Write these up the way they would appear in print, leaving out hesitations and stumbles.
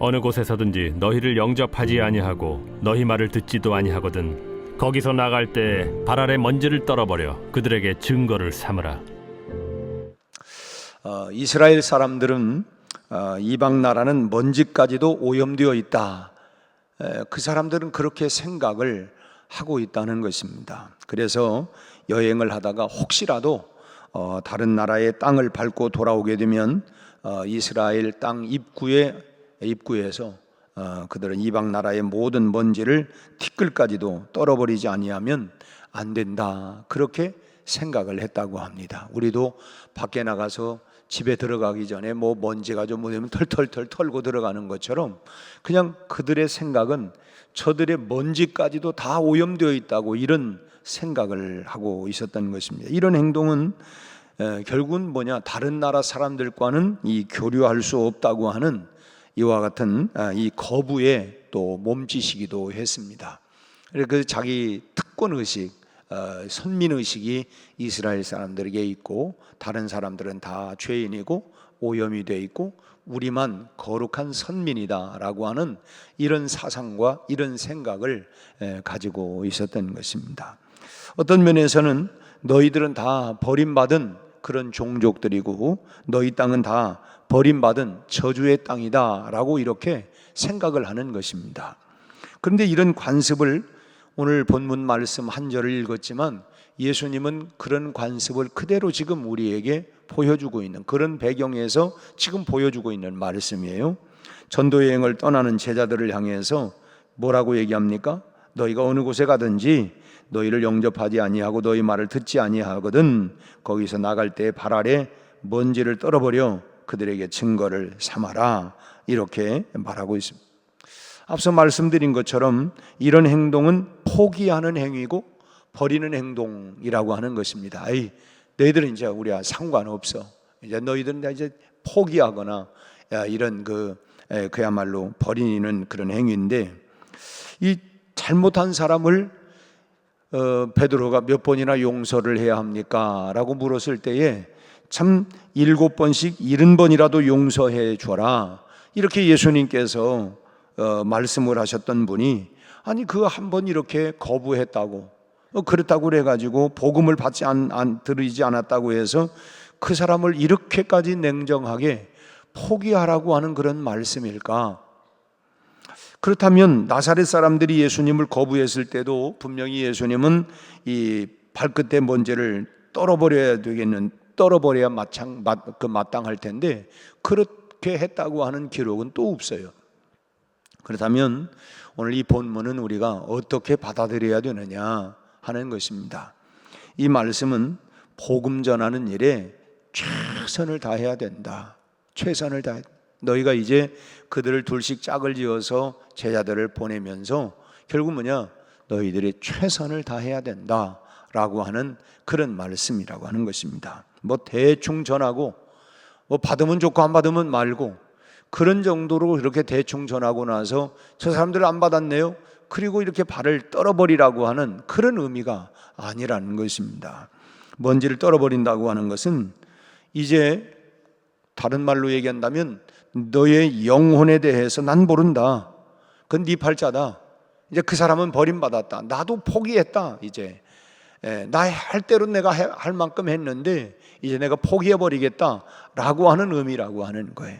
어느 곳에서든지 너희를 영접하지 아니하고 너희 말을 듣지도 아니하거든 거기서 나갈 때 발 아래 먼지를 떨어버려 그들에게 증거를 삼으라. 이스라엘 사람들은 이방 나라는 먼지까지도 오염되어 있다. 그 사람들은 그렇게 생각을 하고 있다는 것입니다. 그래서 여행을 하다가 혹시라도 다른 나라의 땅을 밟고 돌아오게 되면 이스라엘 땅 입구에서 그들은 이방 나라의 모든 먼지를 티끌까지도 떨어버리지 아니하면 안 된다. 그렇게 생각을 했다고 합니다. 우리도 밖에 나가서 집에 들어가기 전에 먼지가 좀 묻으면 털털털 털고 들어가는 것처럼 그냥 그들의 생각은 저들의 먼지까지도 다 오염되어 있다고 이런 생각을 하고 있었던 것입니다. 이런 행동은 결국은 다른 나라 사람들과는 이 교류할 수 없다고 하는 이와 같은 이 거부의 또 몸짓이기도 했습니다. 그래서 자기 특권의식, 선민의식이 이스라엘 사람들에게 있고 다른 사람들은 다 죄인이고 오염이 되어 있고 우리만 거룩한 선민이다라고 하는 이런 사상과 이런 생각을 가지고 있었던 것입니다. 어떤 면에서는 너희들은 다 버림받은 그런 종족들이고 너희 땅은 다 버림받은 저주의 땅이다라고 이렇게 생각을 하는 것입니다. 그런데 이런 관습을 오늘 본문 말씀 한 절을 읽었지만 예수님은 그런 관습을 그대로 지금 우리에게 보여주고 있는 그런 배경에서 지금 보여주고 있는 말씀이에요. 전도 여행을 떠나는 제자들을 향해서 뭐라고 얘기합니까? 너희가 어느 곳에 가든지 너희를 영접하지 아니하고 너희 말을 듣지 아니하거든 거기서 나갈 때 발 아래 먼지를 떨어버려 그들에게 증거를 삼아라. 이렇게 말하고 있습니다. 앞서 말씀드린 것처럼 이런 행동은 포기하는 행위고 버리는 행동이라고 하는 것입니다. 너희들은 이제 우리와 상관없어. 이제 너희들은 이제 포기하거나 이런 그야말로 버리는 그런 행위인데 이 잘못한 사람을 베드로가 몇 번이나 용서를 해야 합니까? 라고 물었을 때에 참 7번씩 70번이라도 용서해 줘라. 이렇게 예수님께서 말씀을 하셨던 분이 아니 그 한 번 이렇게 거부했다고 그렇다고 그래가지고 복음을 받지 들이지 않았다고 해서 그 사람을 이렇게까지 냉정하게 포기하라고 하는 그런 말씀일까? 그렇다면 나사렛 사람들이 예수님을 거부했을 때도 분명히 예수님은 이 발끝에 먼지를 떨어버려야 마땅할 텐데 그렇게 했다고 하는 기록은 또 없어요. 그렇다면 오늘 이 본문은 우리가 어떻게 받아들여야 되느냐 하는 것입니다. 이 말씀은 복음 전하는 일에 최선을 다해야 된다. 최선을 다해. 너희가 이제 그들을 둘씩 짝을 지어서 제자들을 보내면서 결국 너희들이 최선을 다해야 된다라고 하는 그런 말씀이라고 하는 것입니다. 대충 전하고 받으면 좋고 안 받으면 말고 그런 정도로 이렇게 대충 전하고 나서 저 사람들 안 받았네요. 그리고 이렇게 발을 떨어버리라고 하는 그런 의미가 아니라는 것입니다. 먼지를 떨어버린다고 하는 것은 이제 다른 말로 얘기한다면 너의 영혼에 대해서 난 모른다. 그건 네 팔자다. 이제 그 사람은 버림받았다. 나도 포기했다. 이제 나 할 대로 내가 할 만큼 했는데 이제 내가 포기해버리겠다 라고 하는 의미라고 하는 거예요.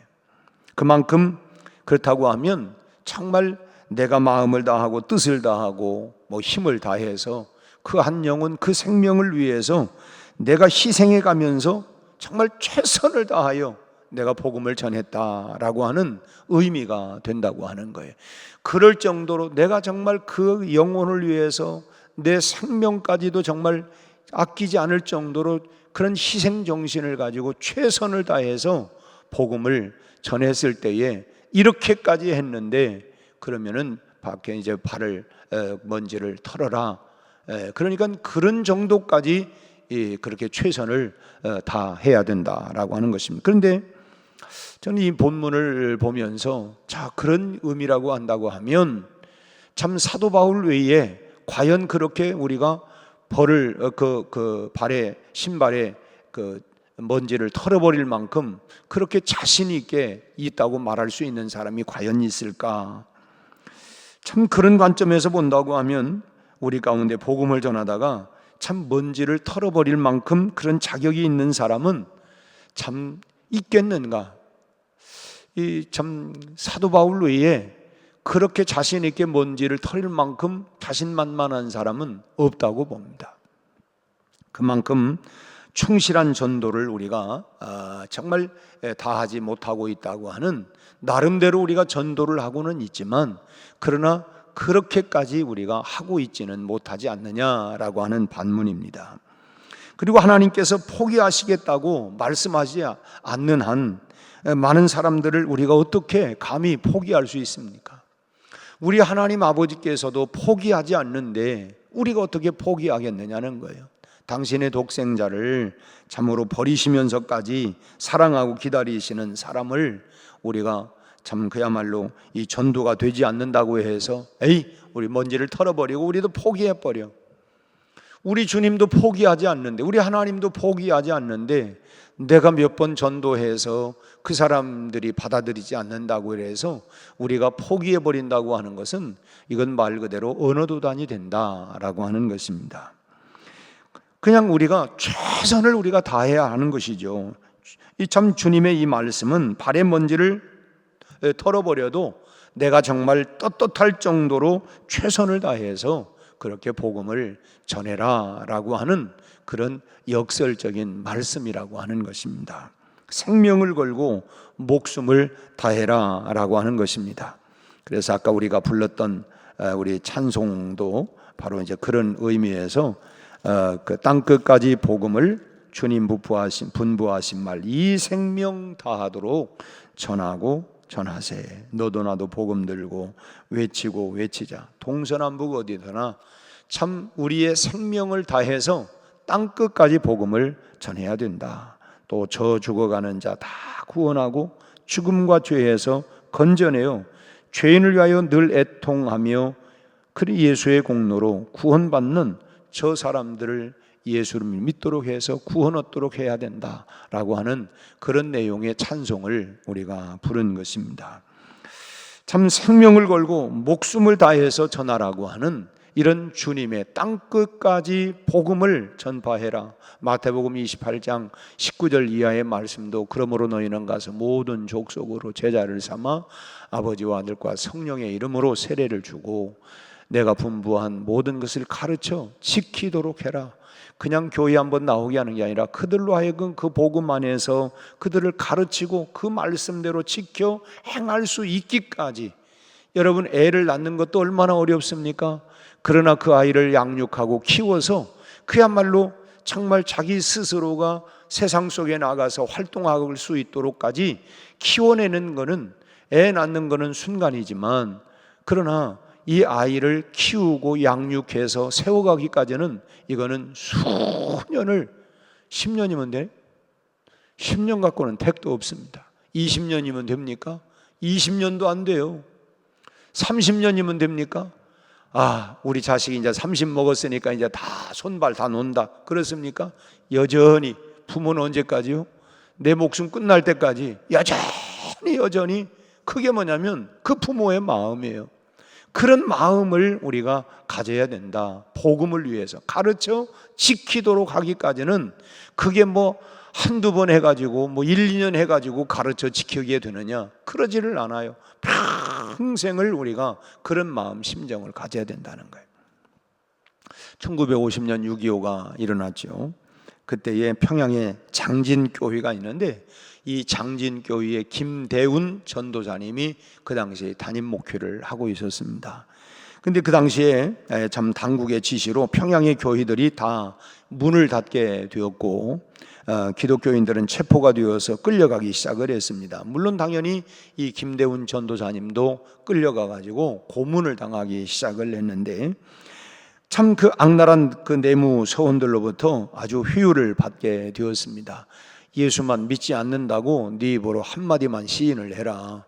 그만큼 그렇다고 하면 정말 내가 마음을 다하고 뜻을 다하고 힘을 다해서 그 한 영혼 그 생명을 위해서 내가 희생해 가면서 정말 최선을 다하여 내가 복음을 전했다라고 하는 의미가 된다고 하는 거예요. 그럴 정도로 내가 정말 그 영혼을 위해서 내 생명까지도 정말 아끼지 않을 정도로 그런 희생 정신을 가지고 최선을 다해서 복음을 전했을 때에 이렇게까지 했는데 그러면은 밖에 이제 먼지를 털어라. 그러니까 그런 정도까지 그렇게 최선을 다해야 된다라고 하는 것입니다. 그런데 저는 이 본문을 보면서 그런 의미라고 한다고 하면 참 사도 바울 외에 과연 그렇게 우리가 벌을 그 발에 신발에 먼지를 털어버릴 만큼 그렇게 자신 있게 있다고 말할 수 있는 사람이 과연 있을까? 참 그런 관점에서 본다고 하면 우리 가운데 복음을 전하다가 참 먼지를 털어버릴 만큼 그런 자격이 있는 사람은 참 있겠는가? 이 참 사도 바울 외에 그렇게 자신 있게 먼지를 털릴 만큼 자신만만한 사람은 없다고 봅니다. 그만큼 충실한 전도를 우리가 정말 다하지 못하고 있다고 하는, 나름대로 우리가 전도를 하고는 있지만 그러나 그렇게까지 우리가 하고 있지는 못하지 않느냐라고 하는 반문입니다. 그리고 하나님께서 포기하시겠다고 말씀하지 않는 한 많은 사람들을 우리가 어떻게 감히 포기할 수 있습니까? 우리 하나님 아버지께서도 포기하지 않는데 우리가 어떻게 포기하겠느냐는 거예요. 당신의 독생자를 참으로 버리시면서까지 사랑하고 기다리시는 사람을 우리가 참 그야말로 이 전도가 되지 않는다고 해서 우리 먼지를 털어버리고 우리도 포기해버려. 우리 주님도 포기하지 않는데, 우리 하나님도 포기하지 않는데 내가 몇 번 전도해서 그 사람들이 받아들이지 않는다고 해서 우리가 포기해버린다고 하는 것은 이건 말 그대로 언어도단이 된다라고 하는 것입니다. 그냥 우리가 최선을 우리가 다해야 하는 것이죠. 이 참 주님의 이 말씀은 발의 먼지를 털어버려도 내가 정말 떳떳할 정도로 최선을 다해서 그렇게 복음을 전해라 라고 하는 그런 역설적인 말씀이라고 하는 것입니다. 생명을 걸고 목숨을 다해라 라고 하는 것입니다. 그래서 아까 우리가 불렀던 우리 찬송도 바로 이제 그런 의미에서 그 땅끝까지 복음을 주님 분부하신 말, 이 생명 다하도록 전하고 전하세. 너도 나도 복음 들고 외치고 외치자. 동서남북 어디서나 참 우리의 생명을 다해서 땅끝까지 복음을 전해야 된다. 또 저 죽어가는 자 다 구원하고 죽음과 죄에서 건져내요 죄인을 위하여 늘 애통하며 그리 예수의 공로로 구원받는 저 사람들을 예수를 믿도록 해서 구원 얻도록 해야 된다라고 하는 그런 내용의 찬송을 우리가 부른 것입니다. 참 생명을 걸고 목숨을 다해서 전하라고 하는 이런 주님의 땅끝까지 복음을 전파해라. 마태복음 28장 19절 이하의 말씀도 그러므로 너희는 가서 모든 족속으로 제자를 삼아 아버지와 아들과 성령의 이름으로 세례를 주고 내가 분부한 모든 것을 가르쳐 지키도록 해라. 그냥 교회 한번 나오게 하는 게 아니라 그들로 하여금 그 복음 안에서 그들을 가르치고 그 말씀대로 지켜 행할 수 있기까지. 여러분, 애를 낳는 것도 얼마나 어렵습니까? 그러나 그 아이를 양육하고 키워서 그야말로 정말 자기 스스로가 세상 속에 나가서 활동할 수 있도록까지 키워내는 것은, 애 낳는 것은 순간이지만 그러나 이 아이를 키우고 양육해서 세워가기까지는 이거는 수년을, 10년이면 돼? 10년 갖고는 택도 없습니다. 20년이면 됩니까? 20년도 안 돼요. 30년이면 됩니까? 우리 자식이 이제 30 먹었으니까 이제 다 손발 다 논다. 그렇습니까? 여전히 부모는 언제까지요? 내 목숨 끝날 때까지 여전히 그게 뭐냐면 그 부모의 마음이에요. 그런 마음을 우리가 가져야 된다. 복음을 위해서 가르쳐 지키도록 하기까지는 그게 뭐 한두 번 해가지고 뭐 1, 2년 해가지고 가르쳐 지키게 되느냐? 그러지를 않아요. 평생을 우리가 그런 마음 심정을 가져야 된다는 거예요. 1950년 6.25가 일어났죠. 그때에 평양에 장진교회가 있는데 이 장진교회의 김대운 전도사님이 그 당시에 담임 목회를 하고 있었습니다. 근데 그 당시에 참 당국의 지시로 평양의 교회들이 다 문을 닫게 되었고 기독교인들은 체포가 되어서 끌려가기 시작을 했습니다. 물론 당연히 이 김대운 전도사님도 끌려가 가지고 고문을 당하기 시작을 했는데 참 그 악랄한 그 내무 서원들로부터 아주 회유를 받게 되었습니다. 예수만 믿지 않는다고 네 입으로 한마디만 시인을 해라.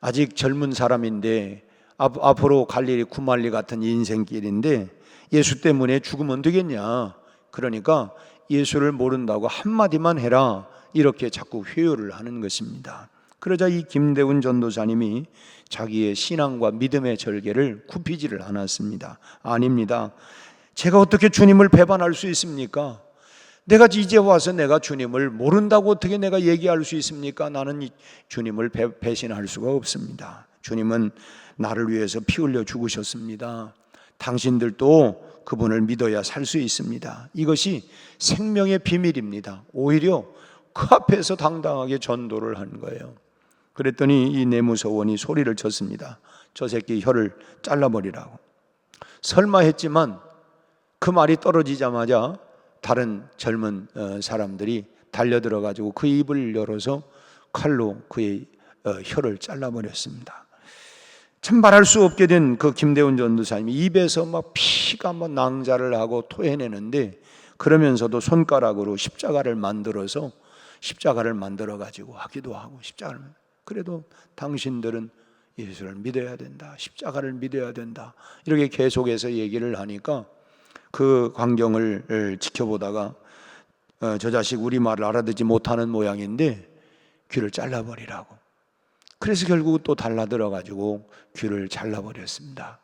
아직 젊은 사람인데 앞으로 갈 일이 구말리 같은 인생길인데 예수 때문에 죽으면 되겠냐. 그러니까 예수를 모른다고 한마디만 해라, 이렇게 자꾸 회유를 하는 것입니다. 그러자 이 김대훈 전도사님이 자기의 신앙과 믿음의 절개를 굽히지를 않았습니다. 아닙니다. 제가 어떻게 주님을 배반할 수 있습니까? 내가 이제 와서 내가 주님을 모른다고 어떻게 내가 얘기할 수 있습니까? 나는 주님을 배신할 수가 없습니다. 주님은 나를 위해서 피 흘려 죽으셨습니다. 당신들도 그분을 믿어야 살 수 있습니다. 이것이 생명의 비밀입니다. 오히려 그 앞에서 당당하게 전도를 한 거예요. 그랬더니 이 내무서원이 소리를 쳤습니다. 저 새끼 혀를 잘라버리라고. 설마 했지만 그 말이 떨어지자마자 다른 젊은 사람들이 달려들어가지고 그 입을 열어서 칼로 그의 혀를 잘라버렸습니다. 참 말할 수 없게 된 그 김대훈 전도사님이 입에서 막 피가 막 낭자를 하고 토해내는데, 그러면서도 손가락으로 십자가를 만들어서 십자가를 만들어가지고 하기도 하고, 십자가를, 그래도 당신들은 예수를 믿어야 된다, 십자가를 믿어야 된다, 이렇게 계속해서 얘기를 하니까 그 광경을 지켜보다가 저 자식 우리말을 알아듣지 못하는 모양인데 귀를 잘라버리라고. 그래서 결국 또 달라들어가지고 귀를 잘라버렸습니다.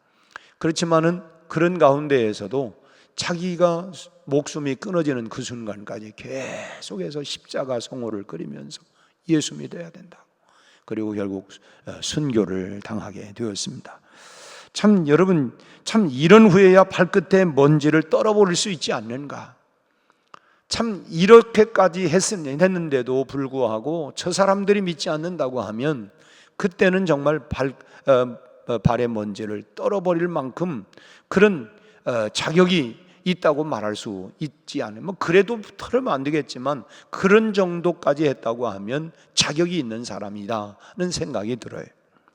그렇지만은 그런 가운데에서도 자기가 목숨이 끊어지는 그 순간까지 계속해서 십자가 성호를 끓이면서 예수 믿어야 된다. 그리고 결국 순교를 당하게 되었습니다. 참 여러분, 참 이런 후에야 발끝에 먼지를 떨어버릴 수 있지 않는가. 참 이렇게까지 했는데도 불구하고 저 사람들이 믿지 않는다고 하면 그때는 정말 발의 먼지를 떨어버릴 만큼 그런 자격이 있다고 말할 수 있지 않아요. 뭐 그래도 털으면 안 되겠지만 그런 정도까지 했다고 하면 자격이 있는 사람이라는 생각이 들어요.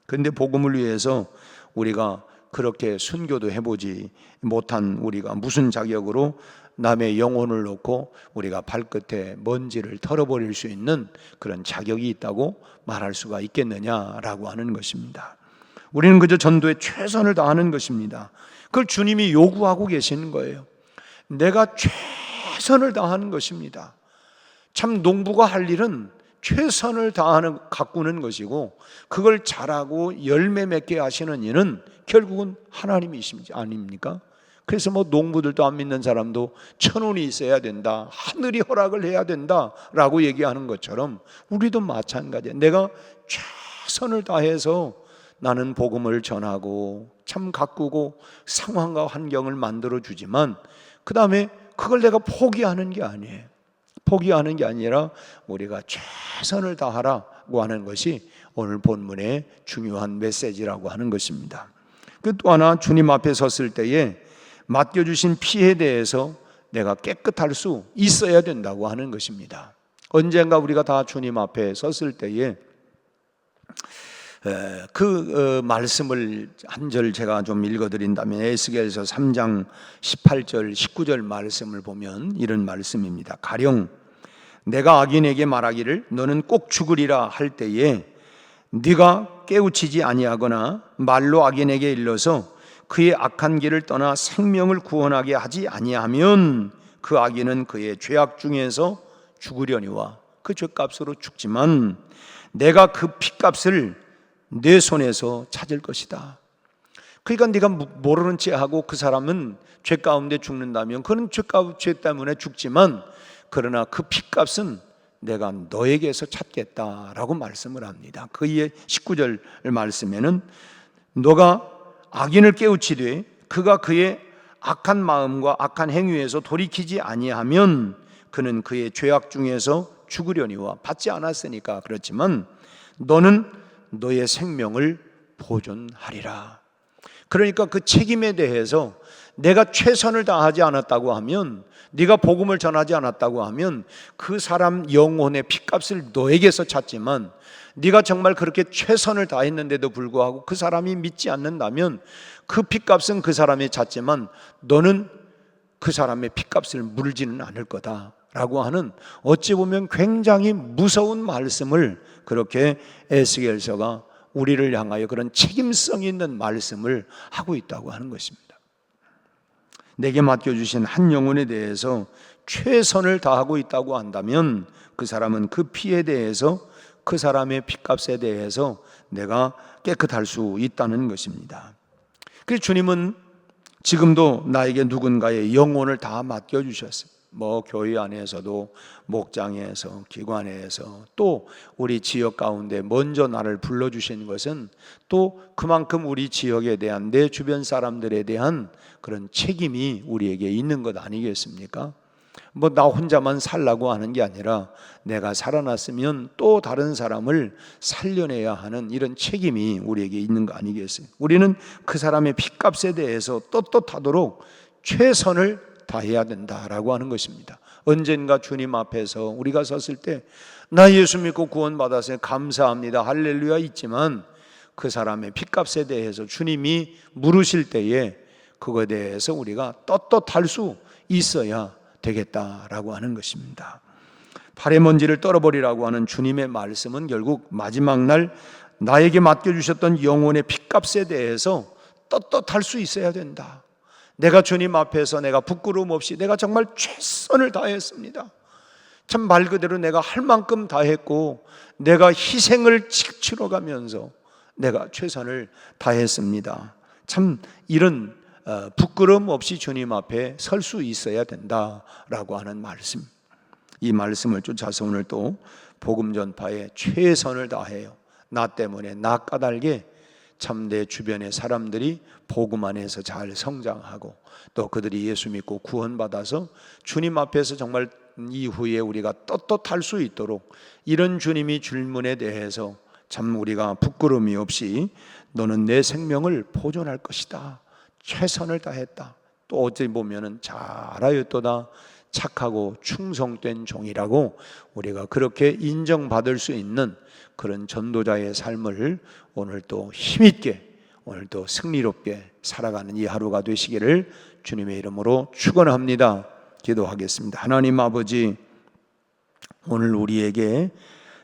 그런데 복음을 위해서 우리가 그렇게 순교도 해보지 못한 우리가 무슨 자격으로 남의 영혼을 놓고 우리가 발끝에 먼지를 털어버릴 수 있는 그런 자격이 있다고 말할 수가 있겠느냐라고 하는 것입니다. 우리는 그저 전도에 최선을 다하는 것입니다. 그걸 주님이 요구하고 계시는 거예요. 내가 최선을 다하는 것입니다. 참 농부가 할 일은 최선을 다하는 가꾸는 것이고, 그걸 잘하고 열매 맺게 하시는 이는 결국은 하나님이십니다. 아닙니까? 그래서 뭐 농부들도 안 믿는 사람도 천운이 있어야 된다, 하늘이 허락을 해야 된다라고 얘기하는 것처럼 우리도 마찬가지예요. 내가 최선을 다해서 나는 복음을 전하고 참 가꾸고 상황과 환경을 만들어 주지만 그 다음에 그걸 내가 포기하는 게 아니에요. 포기하는 게 아니라 우리가 최선을 다하라고 하는 것이 오늘 본문의 중요한 메시지라고 하는 것입니다. 또 하나, 주님 앞에 섰을 때에 맡겨주신 피에 대해서 내가 깨끗할 수 있어야 된다고 하는 것입니다. 언젠가 우리가 다 주님 앞에 섰을 때에 그 말씀을 한 절 제가 좀 읽어드린다면, 에스겔서 3장 18절 19절 말씀을 보면 이런 말씀입니다. 가령 내가 악인에게 말하기를 너는 꼭 죽으리라 할 때에 네가 깨우치지 아니하거나 말로 악인에게 일러서 그의 악한 길을 떠나 생명을 구원하게 하지 아니하면 그 악인은 그의 죄악 중에서 죽으려니와 그 죄값으로 죽지만 내가 그 피값을 내 손에서 찾을 것이다. 그러니까 네가 모르는 채 하고 그 사람은 죄 가운데 죽는다면 그는 죄 때문에 죽지만, 그러나 그 피값은 내가 너에게서 찾겠다라고 말씀을 합니다. 그의 19절 말씀에는 너가 악인을 깨우치되 그가 그의 악한 마음과 악한 행위에서 돌이키지 아니하면 그는 그의 죄악 중에서 죽으려니와, 받지 않았으니까 그렇지만 너는 너의 생명을 보존하리라. 그러니까 그 책임에 대해서 내가 최선을 다하지 않았다고 하면, 네가 복음을 전하지 않았다고 하면 그 사람 영혼의 피값을 너에게서 찾지만, 네가 정말 그렇게 최선을 다했는데도 불구하고 그 사람이 믿지 않는다면 그 피값은 그 사람이 찾지만 너는 그 사람의 피값을 물지는 않을 거다라고 하는, 어찌 보면 굉장히 무서운 말씀을 그렇게 에스겔서가 우리를 향하여 그런 책임성 있는 말씀을 하고 있다고 하는 것입니다. 내게 맡겨주신 한 영혼에 대해서 최선을 다하고 있다고 한다면 그 사람은 그 피에 대해서, 그 사람의 핏값에 대해서 내가 깨끗할 수 있다는 것입니다. 그래서 주님은 지금도 나에게 누군가의 영혼을 다 맡겨주셨어요. 교회 안에서도, 목장에서, 기관에서, 또 우리 지역 가운데 먼저 나를 불러주신 것은 또 그만큼 우리 지역에 대한, 내 주변 사람들에 대한 그런 책임이 우리에게 있는 것 아니겠습니까? 나 혼자만 살라고 하는 게 아니라 내가 살아났으면 또 다른 사람을 살려내야 하는 이런 책임이 우리에게 있는 거 아니겠어요? 우리는 그 사람의 핏값에 대해서 떳떳하도록 최선을 다해야 된다라고 하는 것입니다. 언젠가 주님 앞에서 우리가 섰을 때 나 예수 믿고 구원받았으니 감사합니다, 할렐루야 있지만 그 사람의 핏값에 대해서 주님이 물으실 때에 그거에 대해서 우리가 떳떳할 수 있어야 되겠다라고 하는 것입니다. 발의 먼지를 떨어버리라고 하는 주님의 말씀은 결국 마지막 날 나에게 맡겨주셨던 영혼의 핏값에 대해서 떳떳할 수 있어야 된다. 내가 주님 앞에서 내가 부끄러움 없이 내가 정말 최선을 다했습니다. 참 말 그대로 내가 할 만큼 다했고 내가 희생을 치러가면서 내가 최선을 다했습니다. 참 이런 부끄러움 없이 주님 앞에 설 수 있어야 된다라고 하는 말씀, 이 말씀을 쫓아서 오늘 또 복음 전파에 최선을 다해요. 나 때문에, 나 까닭에 참 내 주변의 사람들이 복음 안에서 잘 성장하고 또 그들이 예수 믿고 구원받아서 주님 앞에서 정말 이후에 우리가 떳떳할 수 있도록 이런 주님이 질문에 대해서 참 우리가 부끄러움이 없이 너는 내 생명을 보존할 것이다, 최선을 다했다, 또 어찌 보면은 잘하였도다, 착하고 충성된 종이라고 우리가 그렇게 인정받을 수 있는 그런 전도자의 삶을 오늘 또 힘있게, 오늘 또 승리롭게 살아가는 이 하루가 되시기를 주님의 이름으로 축원합니다. 기도하겠습니다. 하나님 아버지, 오늘 우리에게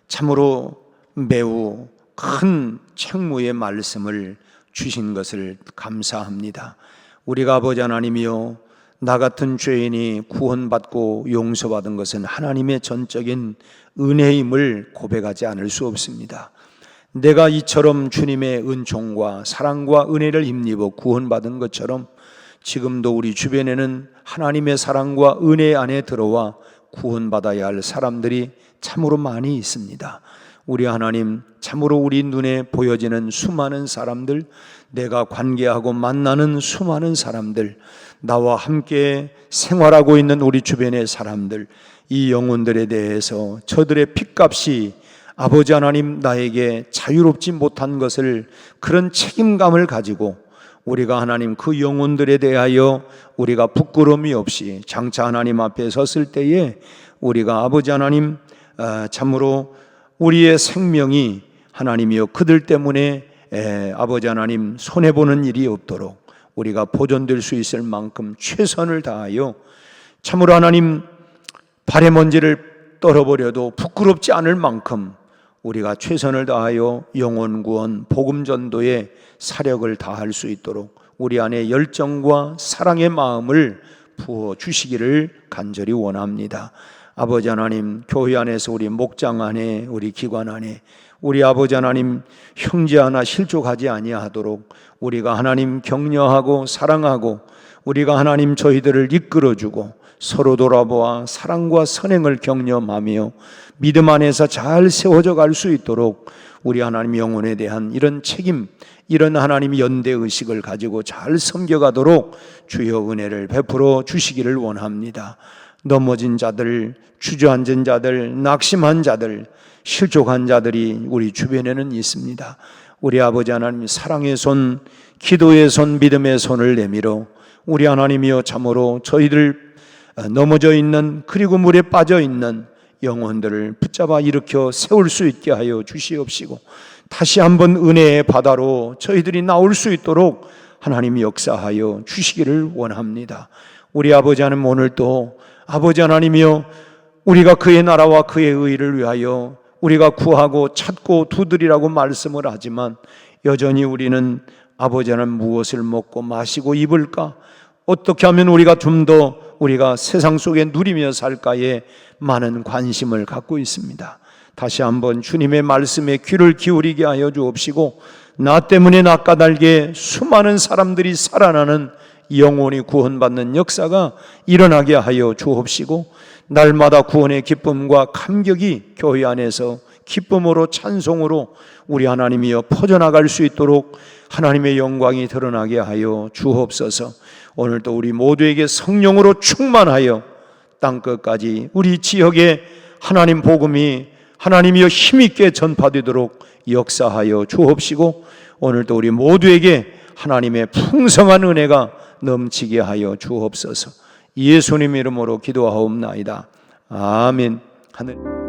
참으로 매우 큰 책무의 말씀을 주신 것을 감사합니다. 우리가 아버지 하나님이여, 나 같은 죄인이 구원받고 용서받은 것은 하나님의 전적인 은혜임을 고백하지 않을 수 없습니다. 내가 이처럼 주님의 은총과 사랑과 은혜를 힘입어 구원받은 것처럼 지금도 우리 주변에는 하나님의 사랑과 은혜 안에 들어와 구원받아야 할 사람들이 참으로 많이 있습니다. 우리 하나님, 참으로 우리 눈에 보여지는 수많은 사람들, 내가 관계하고 만나는 수많은 사람들, 나와 함께 생활하고 있는 우리 주변의 사람들, 이 영혼들에 대해서 저들의 핏값이 아버지 하나님 나에게 자유롭지 못한 것을, 그런 책임감을 가지고 우리가 하나님 그 영혼들에 대하여 우리가 부끄러움이 없이 장차 하나님 앞에 섰을 때에 우리가 아버지 하나님 참으로 우리의 생명이 하나님이여 그들 때문에 아버지 하나님 손해보는 일이 없도록 우리가 보존될 수 있을 만큼 최선을 다하여 참으로 하나님 발의 먼지를 떨어버려도 부끄럽지 않을 만큼 우리가 최선을 다하여 영혼 구원, 복음 전도에 사력을 다할 수 있도록 우리 안에 열정과 사랑의 마음을 부어 주시기를 간절히 원합니다. 아버지 하나님, 교회 안에서 우리 목장 안에, 우리 기관 안에 우리 아버지 하나님 형제 하나 실족하지 아니하도록 우리가 하나님 격려하고 사랑하고 우리가 하나님 저희들을 이끌어주고 서로 돌아보아 사랑과 선행을 격려하며 믿음 안에서 잘 세워져 갈 수 있도록 우리 하나님 영혼에 대한 이런 책임, 이런 하나님 연대의식을 가지고 잘 섬겨가도록 주여 은혜를 베풀어 주시기를 원합니다. 넘어진 자들, 주저앉은 자들, 낙심한 자들, 실족한 자들이 우리 주변에는 있습니다. 우리 아버지 하나님 사랑의 손, 기도의 손, 믿음의 손을 내밀어 우리 하나님이여 참으로 저희들 넘어져 있는, 그리고 물에 빠져 있는 영혼들을 붙잡아 일으켜 세울 수 있게 하여 주시옵시고 다시 한번 은혜의 바다로 저희들이 나올 수 있도록 하나님이 역사하여 주시기를 원합니다. 우리 아버지 하나님, 오늘 또 아버지 하나님이여 우리가 그의 나라와 그의 의를 위하여 우리가 구하고 찾고 두드리라고 말씀을 하지만 여전히 우리는 아버지 하나님 무엇을 먹고 마시고 입을까? 어떻게 하면 우리가 좀 더 우리가 세상 속에 누리며 살까에 많은 관심을 갖고 있습니다. 다시 한번 주님의 말씀에 귀를 기울이게 하여 주옵시고, 나 때문에 낯가달게 수많은 사람들이 살아나는 영혼이 구원받는 역사가 일어나게 하여 주옵시고, 날마다 구원의 기쁨과 감격이 교회 안에서 기쁨으로 찬송으로 우리 하나님이여 퍼져나갈 수 있도록 하나님의 영광이 드러나게 하여 주옵소서. 오늘도 우리 모두에게 성령으로 충만하여 땅끝까지 우리 지역에 하나님 복음이 하나님이여 힘있게 전파되도록 역사하여 주옵시고, 오늘도 우리 모두에게 하나님의 풍성한 은혜가 넘치게 하여 주옵소서. 예수님 이름으로 기도하옵나이다. 아멘. 하늘